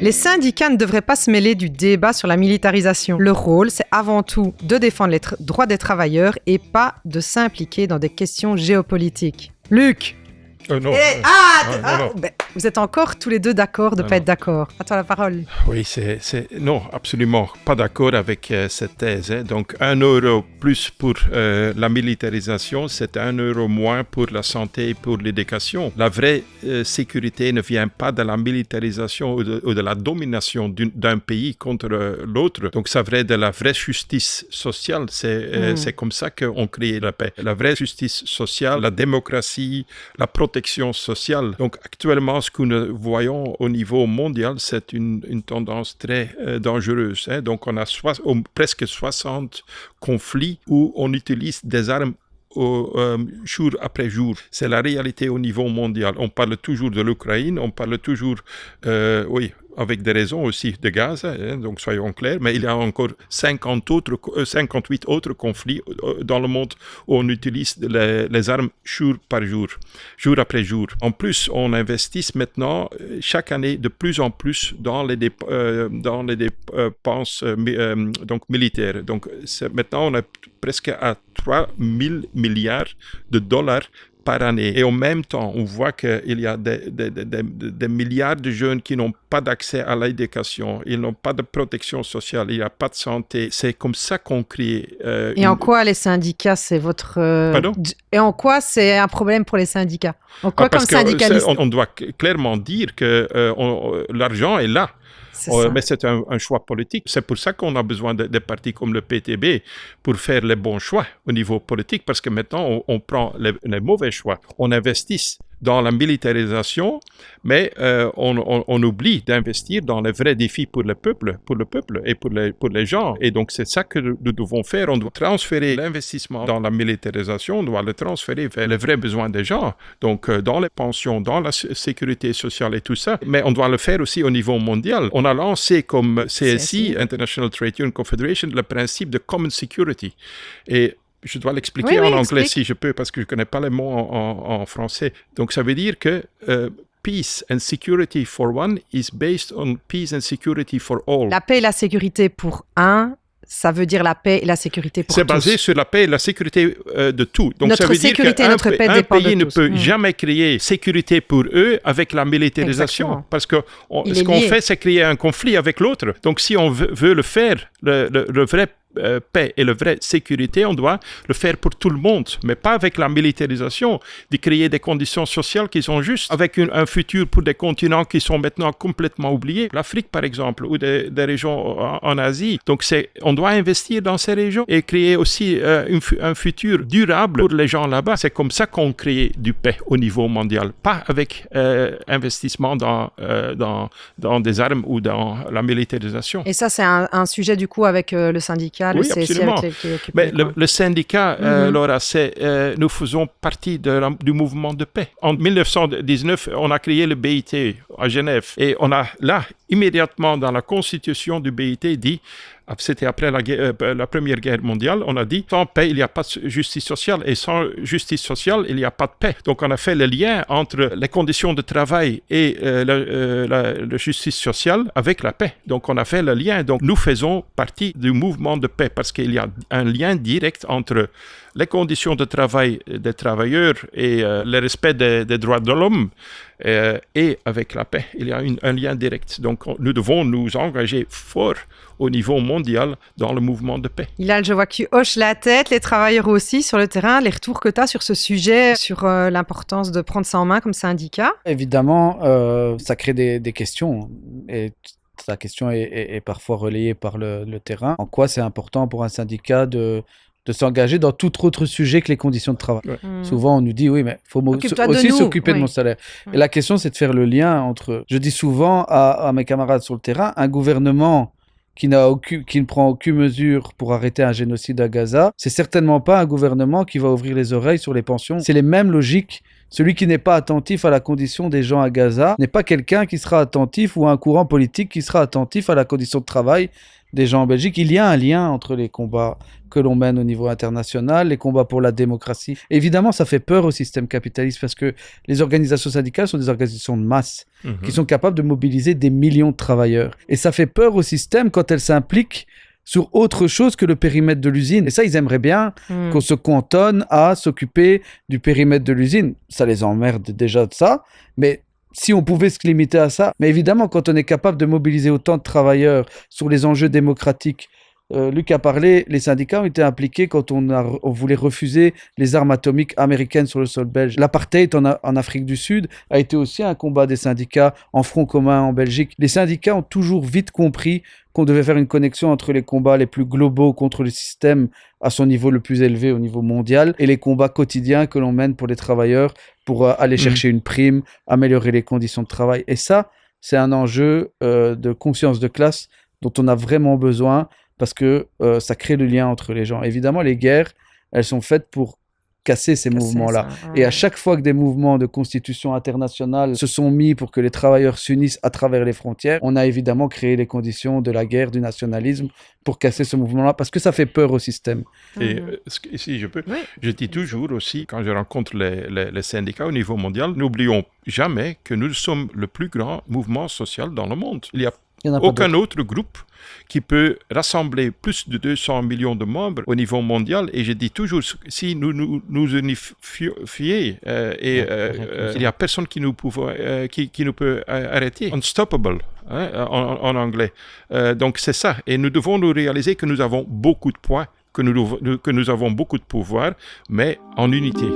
Les syndicats ne devraient pas se mêler du débat sur la militarisation. Leur rôle, c'est avant tout de défendre les droits des travailleurs et pas de s'impliquer dans des questions géopolitiques. Luc! Non. Non. Ben, vous êtes encore tous les deux d'accord de ne pas être d'accord. À toi la parole. Oui, non, absolument pas d'accord avec cette thèse. Donc, 1 euro plus pour la militarisation, c'est 1 euro moins pour la santé et pour l'éducation. La vraie sécurité ne vient pas de la militarisation ou de la domination d'un pays contre l'autre. Donc, ça vient de la vraie justice sociale. C'est comme ça qu'on crée la paix. La vraie justice sociale, la démocratie, la protection sociale. Donc actuellement, ce que nous voyons au niveau mondial, c'est une tendance très dangereuse. Donc on a presque 60 conflits où on utilise des armes jour après jour. C'est la réalité au niveau mondial. On parle toujours de l'Ukraine, on parle toujours, avec des raisons aussi de Gaza, donc soyons clairs, mais il y a encore 58 autres conflits dans le monde où on utilise les armes jour par jour, jour après jour. En plus, on investit maintenant chaque année de plus en plus dans les dépenses donc militaires. Donc maintenant, on est presque à 3 000 milliards de dollars par année. Et en même temps, on voit qu'il y a des milliards de jeunes qui n'ont pas d'accès à l'éducation, ils n'ont pas de protection sociale, il n'y a pas de santé. C'est comme ça qu'on crée... Et en quoi les syndicats, c'est votre... Pardon ? Et en quoi c'est un problème pour les syndicats ? En quoi comme syndicaliste ? On doit clairement dire que l'argent est là. Mais c'est un choix politique. C'est pour ça qu'on a besoin des partis comme le PTB pour faire les bons choix au niveau politique, parce que maintenant, on prend les mauvais choix. On investit dans la militarisation, mais on oublie d'investir dans les vrais défis pour le peuple et pour les gens. Et donc, c'est ça que nous devons faire. On doit transférer l'investissement dans la militarisation, on doit le transférer vers les vrais besoins des gens, donc dans les pensions, dans la sécurité sociale et tout ça. Mais on doit le faire aussi au niveau mondial. On a lancé comme CSI, International Trade Union Confederation, le principe de Common Security. Et je dois l'expliquer en anglais si je peux, parce que je ne connais pas les mots en français. Donc, ça veut dire que peace and security for one is based on peace and security for all. La paix et la sécurité pour un, ça veut dire la paix et la sécurité pour tous. C'est basé sur la paix et la sécurité de tout. Donc, notre ça veut sécurité dire notre paix qu'un dépend pays de ne peut jamais créer sécurité pour eux avec la militarisation. Exactement. Parce que ce qu'on fait, c'est créer un conflit avec l'autre. Donc, si on veut le faire, le vrai paix et la vraie sécurité, on doit le faire pour tout le monde, mais pas avec la militarisation, de créer des conditions sociales qui sont justes, avec un futur pour des continents qui sont maintenant complètement oubliés, l'Afrique par exemple, ou des régions en Asie. Donc on doit investir dans ces régions et créer aussi un futur durable pour les gens là-bas. C'est comme ça qu'on crée du paix au niveau mondial, pas avec investissement dans des armes ou dans la militarisation. Et ça, c'est un sujet du coup avec le syndicat. Oui, absolument. Mais le syndicat, Laura, nous faisons partie du mouvement de paix. En 1919, on a créé le BIT à Genève. Et on a là, immédiatement dans la constitution du BIT, dit, c'était après la Première Guerre mondiale, on a dit, sans paix, il n'y a pas de justice sociale, et sans justice sociale, il n'y a pas de paix. Donc on a fait le lien entre les conditions de travail et la justice sociale avec la paix. Donc on a fait le lien. Donc nous faisons partie du mouvement de paix, parce qu'il y a un lien direct entre les conditions de travail des travailleurs et le respect des droits de l'homme, et avec la paix. Il y a un lien direct. Donc nous devons nous engager fort au niveau mondial dans le mouvement de paix. Hilal, je vois que tu hoches la tête, les travailleurs aussi sur le terrain, les retours que tu as sur ce sujet, sur l'importance de prendre ça en main comme syndicat. Évidemment, ça crée des questions, et ta question est parfois relayée par le terrain. En quoi c'est important pour un syndicat de s'engager dans tout autre sujet que les conditions de travail. Ouais. Souvent, on nous dit, oui, mais il faut aussi s'occuper de mon salaire. Et la question, c'est de faire le lien entre... Je dis souvent à mes camarades sur le terrain, un gouvernement qui ne prend aucune mesure pour arrêter un génocide à Gaza, c'est certainement pas un gouvernement qui va ouvrir les oreilles sur les pensions. C'est les mêmes logiques. Celui qui n'est pas attentif à la condition des gens à Gaza n'est pas quelqu'un qui sera attentif, ou un courant politique qui sera attentif à la condition de travail des gens en Belgique. Il y a un lien entre les combats que l'on mène au niveau international, les combats pour la démocratie. Évidemment, ça fait peur au système capitaliste parce que les organisations syndicales sont des organisations de masse qui sont capables de mobiliser des millions de travailleurs. Et ça fait peur au système quand elles s'impliquent sur autre chose que le périmètre de l'usine. Et ça, ils aimeraient bien qu'on se cantonne à s'occuper du périmètre de l'usine. Ça les emmerde déjà de ça, mais si on pouvait se limiter à ça. Mais évidemment, quand on est capable de mobiliser autant de travailleurs sur les enjeux démocratiques, Luc a parlé, les syndicats ont été impliqués quand on voulait refuser les armes atomiques américaines sur le sol belge. L'apartheid en Afrique du Sud a été aussi un combat des syndicats en front commun en Belgique. Les syndicats ont toujours vite compris qu'on devait faire une connexion entre les combats les plus globaux contre le système à son niveau le plus élevé au niveau mondial et les combats quotidiens que l'on mène pour les travailleurs pour aller chercher une prime, améliorer les conditions de travail. Et ça, c'est un enjeu de conscience de classe dont on a vraiment besoin parce que ça crée le lien entre les gens. Évidemment, les guerres, elles sont faites pour casser ces mouvements-là. Ça, Et à chaque fois que des mouvements de constitution internationale se sont mis pour que les travailleurs s'unissent à travers les frontières, on a évidemment créé les conditions de la guerre, du nationalisme, pour casser ce mouvement-là, parce que ça fait peur au système. Et si je peux, je dis toujours aussi, quand je rencontre les syndicats au niveau mondial, n'oublions jamais que nous sommes le plus grand mouvement social dans le monde. Il y a aucun autre groupe qui peut rassembler plus de 200 millions de membres au niveau mondial. Et je dis toujours, si nous unifions, il n'y a personne qui nous peut arrêter. Unstoppable, en anglais. Donc c'est ça. Et nous devons nous réaliser que nous avons beaucoup de poids, que nous avons beaucoup de pouvoir, mais en unité.